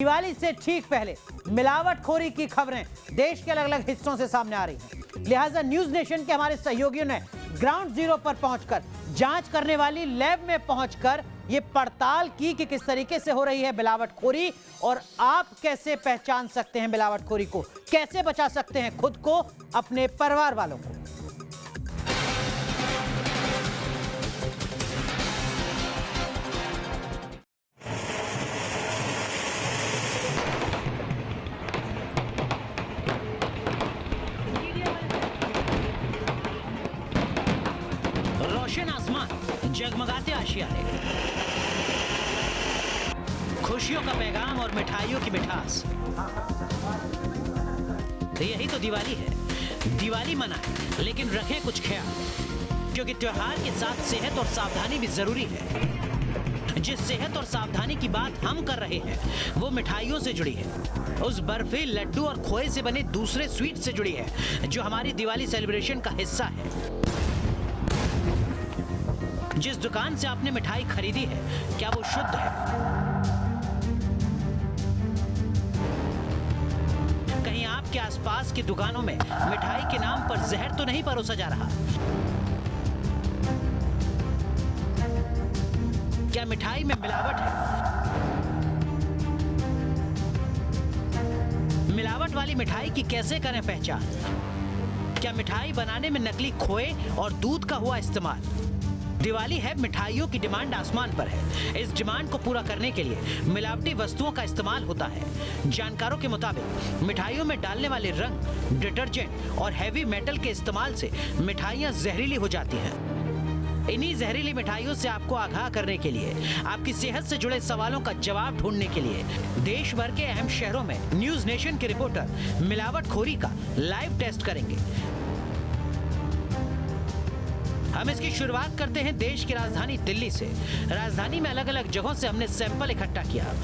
दिवाली से ठीक पहले मिलावटखोरी की खबरें देश के अलग अलग हिस्सों से सामने आ रही हैं। लिहाजा न्यूज नेशन के हमारे सहयोगियों ने ग्राउंड जीरो पर पहुंचकर जांच करने वाली लैब में पहुंचकर ये पड़ताल की कि किस तरीके से हो रही है मिलावटखोरी और आप कैसे पहचान सकते हैं मिलावटखोरी को, कैसे बचा सकते हैं खुद को, अपने परिवार वालों को। रोशन आसमान, जगमगाते आशियाने, खुशियों का पैगाम और मिठाइयों की मिठास। यही तो दिवाली है। दिवाली मनाएं, लेकिन रखें कुछ ख्याल, क्योंकि त्योहार के साथ सेहत और सावधानी भी जरूरी है। जिस सेहत और सावधानी की बात हम कर रहे हैं वो मिठाइयों से जुड़ी है। उस बर्फी, लड्डू और खोए से बने दूसरे स्वीट से जुड़ी है जो हमारी दिवाली सेलिब्रेशन का हिस्सा है। जिस दुकान से आपने मिठाई खरीदी है, क्या वो शुद्ध है? कहीं आपके आसपास की दुकानों में मिठाई के नाम पर जहर तो नहीं परोसा जा रहा? क्या मिठाई में मिलावट है? मिलावट वाली मिठाई की कैसे करें पहचान? क्या मिठाई बनाने में नकली खोए और दूध का हुआ इस्तेमाल? दिवाली है, मिठाइयों की डिमांड आसमान पर है। इस डिमांड को पूरा करने के लिए मिलावटी वस्तुओं का इस्तेमाल होता है। जानकारों के मुताबिक मिठाइयों में डालने वाले रंग, डिटर्जेंट और हैवी मेटल के इस्तेमाल से मिठाइयां जहरीली हो जाती हैं। इन्हीं जहरीली मिठाइयों से आपको आगाह करने के लिए, आपकी सेहत से जुड़े सवालों का जवाब ढूंढने के लिए देश भर के अहम शहरों में न्यूज नेशन के रिपोर्टर मिलावटखोरी का लाइव टेस्ट करेंगे। हम इसकी शुरुआत करते हैं देश की राजधानी दिल्ली से। राजधानी में अलग अलग जगहों से हमने सैंपल इकट्ठा किया।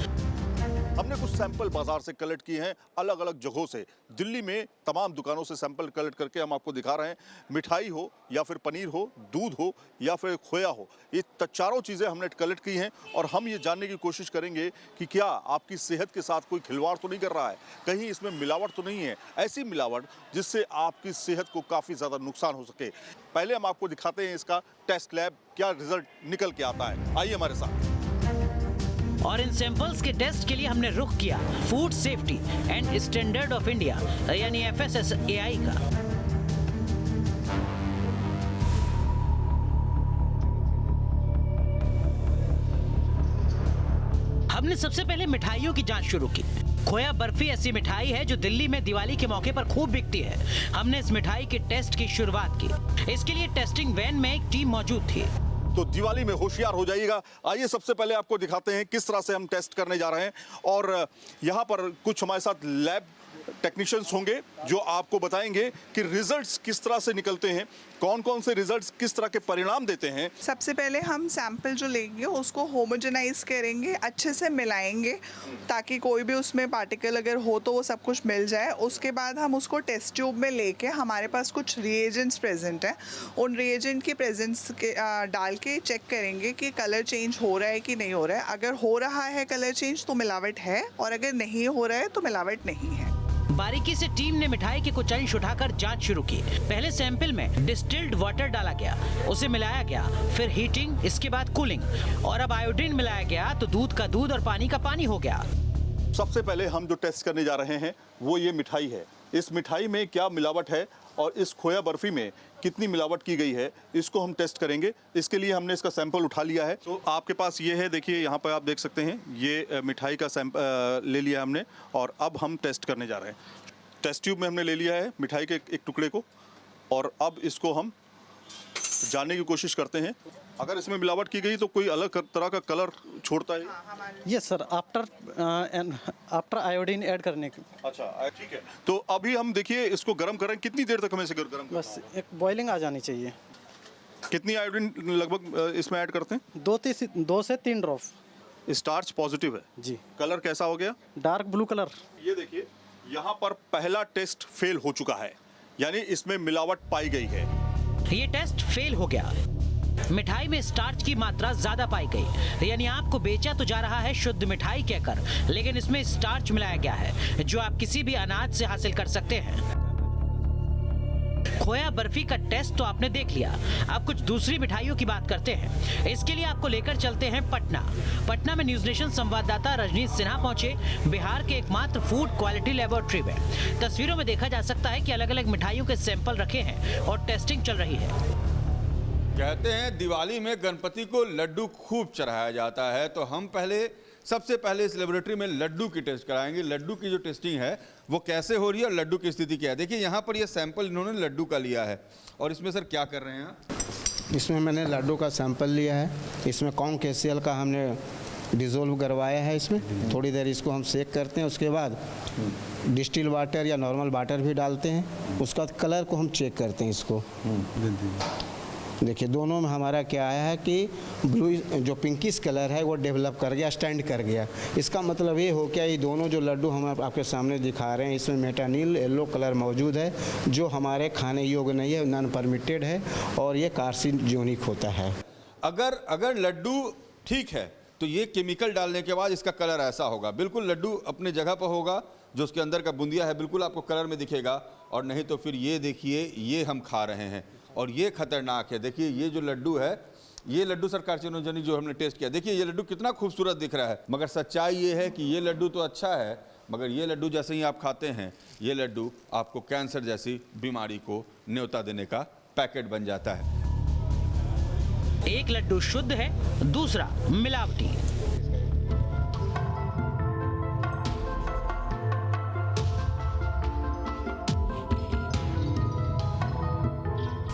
हमने कुछ सैंपल बाजार से कलेक्ट किए हैं, अलग अलग जगहों से। दिल्ली में तमाम दुकानों से सैंपल कलेक्ट करके हम आपको दिखा रहे हैं। मिठाई हो या फिर पनीर हो, दूध हो या फिर खोया हो, ये चारों चीज़ें हमने कलेक्ट की हैं और हम ये जानने की कोशिश करेंगे कि क्या आपकी सेहत के साथ कोई खिलवाड़ तो नहीं कर रहा है, कहीं इसमें मिलावट तो नहीं है, ऐसी मिलावट जिससे आपकी सेहत को काफ़ी ज़्यादा नुकसान हो सके। पहले हम आपको दिखाते हैं इसका टेस्ट लैब, क्या रिजल्ट निकल के आता है। आइए हमारे साथ। और इन सैंपल्स के टेस्ट के लिए हमने रुख किया food safety and standard of India यानी FSSAI का। हमने सबसे पहले मिठाइयों की जांच शुरू की। खोया बर्फी ऐसी मिठाई है जो दिल्ली में दिवाली के मौके पर खूब बिकती है। हमने इस मिठाई के टेस्ट की शुरुआत की। इसके लिए टेस्टिंग वैन में एक टीम मौजूद थी। तो दिवाली में होशियार हो जाइएगा। आइए सबसे पहले आपको दिखाते हैं किस तरह से हम टेस्ट करने जा रहे हैं। और यहाँ पर कुछ हमारे साथ लैब टेक्नीशियंस होंगे जो आपको बताएंगे कि रिजल्ट्स किस तरह से निकलते हैं, कौन कौन से रिजल्ट्स किस तरह के परिणाम देते हैं। सबसे पहले हम सैंपल जो लेंगे उसको होमोजेनाइज करेंगे, अच्छे से मिलाएंगे ताकि कोई भी उसमें पार्टिकल अगर हो तो वो सब कुछ मिल जाए। उसके बाद हम उसको टेस्ट ट्यूब में लेके, हमारे पास कुछ रिएजेंट्स प्रेजेंट हैं, उन रिएजेंट के प्रेजेंट्स के डाल के चेक करेंगे कि कलर चेंज हो रहा है कि नहीं हो रहा है। अगर हो रहा है कलर चेंज तो मिलावट है, और अगर नहीं हो रहा है तो मिलावट नहीं है। बारीकी से टीम ने मिठाई के कुछ अंश उठाकर जांच शुरू की। पहले सैंपल में डिस्टिल्ड वाटर डाला गया, उसे मिलाया गया, फिर हीटिंग, इसके बाद कूलिंग, और अब आयोडीन मिलाया गया तो दूध का दूध और पानी का पानी हो गया। सबसे पहले हम जो टेस्ट करने जा रहे हैं वो ये मिठाई है। इस मिठाई में क्या मिलावट है और इस खोया बर्फी में कितनी मिलावट की गई है, इसको हम टेस्ट करेंगे। इसके लिए हमने इसका सैंपल उठा लिया है। तो आपके पास ये है, देखिए यहाँ पर आप देख सकते हैं, ये मिठाई का सैंपल ले लिया हमने और अब हम टेस्ट करने जा रहे हैं। टेस्ट ट्यूब में हमने ले लिया है मिठाई के एक टुकड़े को और अब इसको हम जानने की कोशिश करते हैं। अगर इसमें मिलावट की गई तो कोई अलग तरह का कलर छोड़ता है? Yes sir, after iodine add करने के। अच्छा, ठीक है। तो अभी हम देखिए इसको गर्म करें, कितनी देर तक हमें इसे गर्म करना? बस एक बॉइलिंग आ जानी चाहिए। कितनी आयोडीन लगभग इसमें ऐड करते हैं? 2 से 3 ड्रॉप। स्टार्च पॉजिटिव है जी। कलर कैसा हो गया? Dark blue colour. ये देखिए यहाँ पर पहला टेस्ट फेल हो चुका है, यानी इसमें मिलावट पाई गई है। ये टेस्ट फेल हो गया। मिठाई में स्टार्च की मात्रा ज्यादा पाई गई, यानी आपको बेचा तो जा रहा है शुद्ध मिठाई कहकर, लेकिन इसमें स्टार्च मिलाया गया है जो आप किसी भी अनाज से हासिल कर सकते हैं। खोया बर्फी का टेस्ट तो आपने देख लिया, अब कुछ दूसरी मिठाइयों की बात करते हैं। इसके लिए आपको लेकर चलते हैं पटना। पटना में न्यूज नेशन संवाददाता रजनीश सिन्हा पहुंचे बिहार के एकमात्र फूड क्वालिटी लेबोरेटरी में। तस्वीरों में देखा जा सकता है कि अलग अलग मिठाइयों के सैंपल रखे हैं और टेस्टिंग चल रही है। कहते हैं दिवाली में गणपति को लड्डू खूब चढ़ाया जाता है, तो हम सबसे पहले इस लेबोरेटरी में लड्डू की टेस्ट कराएंगे। लड्डू की जो टेस्टिंग है वो कैसे हो रही है और लड्डू की स्थिति क्या है। देखिए यहाँ पर ये सैंपल इन्होंने लड्डू का लिया है, और इसमें सर क्या कर रहे हैं आप? इसमें मैंने लड्डू का सैंपल लिया है, इसमें कॉम कैसियल का हमने डिज़ोल्व करवाया है। इसमें थोड़ी देर इसको हम सेक करते हैं, उसके बाद डिस्टिल वाटर या नॉर्मल वाटर भी डालते हैं, उसका कलर को हम चेक करते हैं। इसको देखिए दोनों में हमारा क्या आया है कि ब्लू जो पिंकिश कलर है वो डेवलप कर गया, स्टैंड कर गया। इसका मतलब ये हो गया ये दोनों जो लड्डू हम आपके सामने दिखा रहे हैं इसमें मेटानिल येलो कलर मौजूद है, जो हमारे खाने योग्य नहीं है, नॉन परमिटेड है और ये कार्सिनोजेनिक होता है। अगर लड्डू ठीक है तो ये केमिकल डालने के बाद इसका कलर ऐसा होगा। बिल्कुल लड्डू अपने जगह पर होगा, जो उसके अंदर का बूंदिया है बिल्कुल आपको कलर में दिखेगा, और नहीं तो फिर ये देखिए ये हम खा रहे हैं और ये खतरनाक है। देखिए ये जो लड्डू है, ये लड्डू सर कार्सिनोजेनिक जो हमने टेस्ट किया, देखिए ये लड्डू कितना खूबसूरत दिख रहा है, मगर सच्चाई ये है कि ये लड्डू तो अच्छा है, मगर ये लड्डू जैसे ही आप खाते हैं ये लड्डू आपको कैंसर जैसी बीमारी को न्योता देने का पैकेट बन जाता है। एक लड्डू शुद्ध है, दूसरा मिलावटी।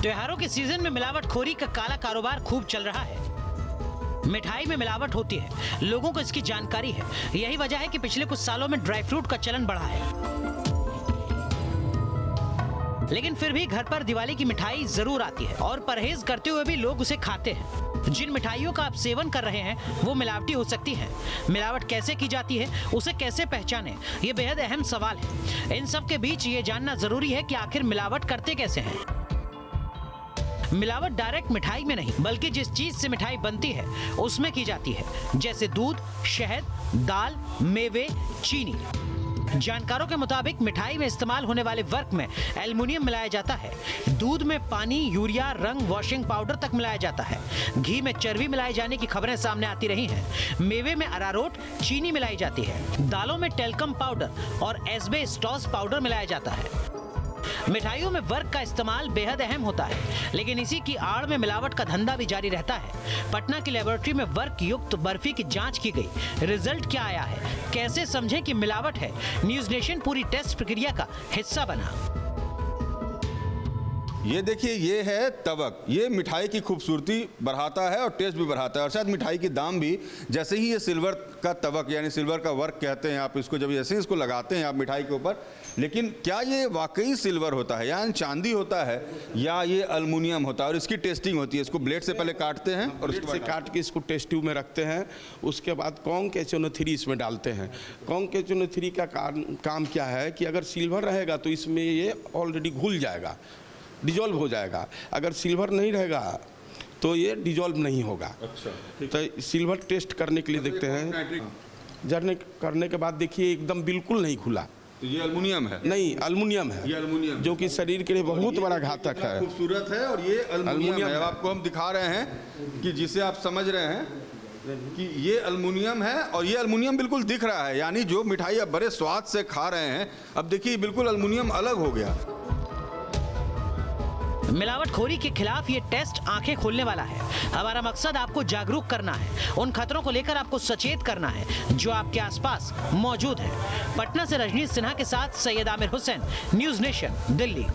त्योहारों के सीजन में मिलावटखोरी का काला कारोबार खूब चल रहा है। मिठाई में मिलावट होती है, लोगों को इसकी जानकारी है। यही वजह है कि पिछले कुछ सालों में ड्राई फ्रूट का चलन बढ़ा है, लेकिन फिर भी घर पर दिवाली की मिठाई जरूर आती है और परहेज करते हुए भी लोग उसे खाते हैं। जिन मिठाइयों का आप सेवन कर रहे हैं वो मिलावटी हो सकती है। मिलावट कैसे की जाती है, उसे कैसे पहचानें, ये बेहद अहम सवाल है। इन सब के बीच ये जानना जरूरी है कि आखिर मिलावट करते कैसे हैं। मिलावट डायरेक्ट मिठाई में नहीं, बल्कि जिस चीज से मिठाई बनती है उसमें की जाती है, जैसे दूध, शहद, दाल, मेवे, चीनी। जानकारों के मुताबिक मिठाई में इस्तेमाल होने वाले वर्क में एल्युमिनियम मिलाया जाता है, दूध में पानी, यूरिया, रंग, वॉशिंग पाउडर तक मिलाया जाता है, घी में चर्बी मिलाए जाने की खबरें सामने आती रही हैं, मेवे में अरारोट, चीनी मिलाई जाती है, दालों में टेल्कम पाउडर और एस्बेस्टॉस पाउडर मिलाया जाता है। मिठाइयों में वर्क का इस्तेमाल बेहद अहम होता है, लेकिन इसी की आड़ में मिलावट का धंधा भी जारी रहता है। पटना की लेबोरेटरी में वर्क युक्त बर्फी की जांच की गई, रिजल्ट क्या आया है, कैसे समझें कि मिलावट है, न्यूज नेशन पूरी टेस्ट प्रक्रिया का हिस्सा बना। ये देखिए ये है तवक, ये मिठाई की खूबसूरती बढ़ाता है और टेस्ट भी बढ़ाता है, और शायद मिठाई की दाम भी। जैसे ही ये सिल्वर का तवक यानी सिल्वर का वर्क कहते हैं आप इसको, जब जैसे इसको लगाते हैं आप मिठाई के ऊपर, लेकिन क्या ये वाकई सिल्वर होता है या चांदी होता है या ये अल्मुनियम होता है, और इसकी टेस्टिंग होती है। इसको ब्लेड से पहले काटते हैं और ब्लेड से काट के इसको टेस्ट ट्यूब में रखते हैं, उसके बाद कॉन्क HNO3 इसमें डालते हैं। कॉन्क HNO3 का काम क्या है कि अगर सिल्वर रहेगा तो इसमें ये ऑलरेडी घुल जाएगा, डिजॉल्व हो जाएगा। अगर सिल्वर नहीं रहेगा तो ये डिजॉल्व नहीं होगा। अच्छा, तो सिल्वर टेस्ट करने के लिए देखते हैं। जरने करने के बाद देखिए एकदम बिल्कुल नहीं खुला, तो ये एल्युमिनियम है? नहीं, एल्युमिनियम है, ये एल्युमिनियम जो कि शरीर के लिए बहुत बड़ा घातक है। खूबसूरत है, और ये एल्युमिनियम है। आपको हम दिखा रहे हैं कि जिसे आप समझ रहे हैं कि ये एल्युमिनियम है, और ये एल्युमिनियम बिल्कुल दिख रहा है, यानी जो मिठाई आप बड़े स्वाद से खा रहे हैं, अब देखिए बिल्कुल एल्युमिनियम अलग हो गया। मिलावटखोरी के खिलाफ ये टेस्ट आंखें खोलने वाला है। हमारा मकसद आपको जागरूक करना है, उन खतरों को लेकर आपको सचेत करना है जो आपके आसपास मौजूद है। पटना से रजनीश सिन्हा के साथ सैयद आमिर हुसैन, न्यूज नेशन, दिल्ली।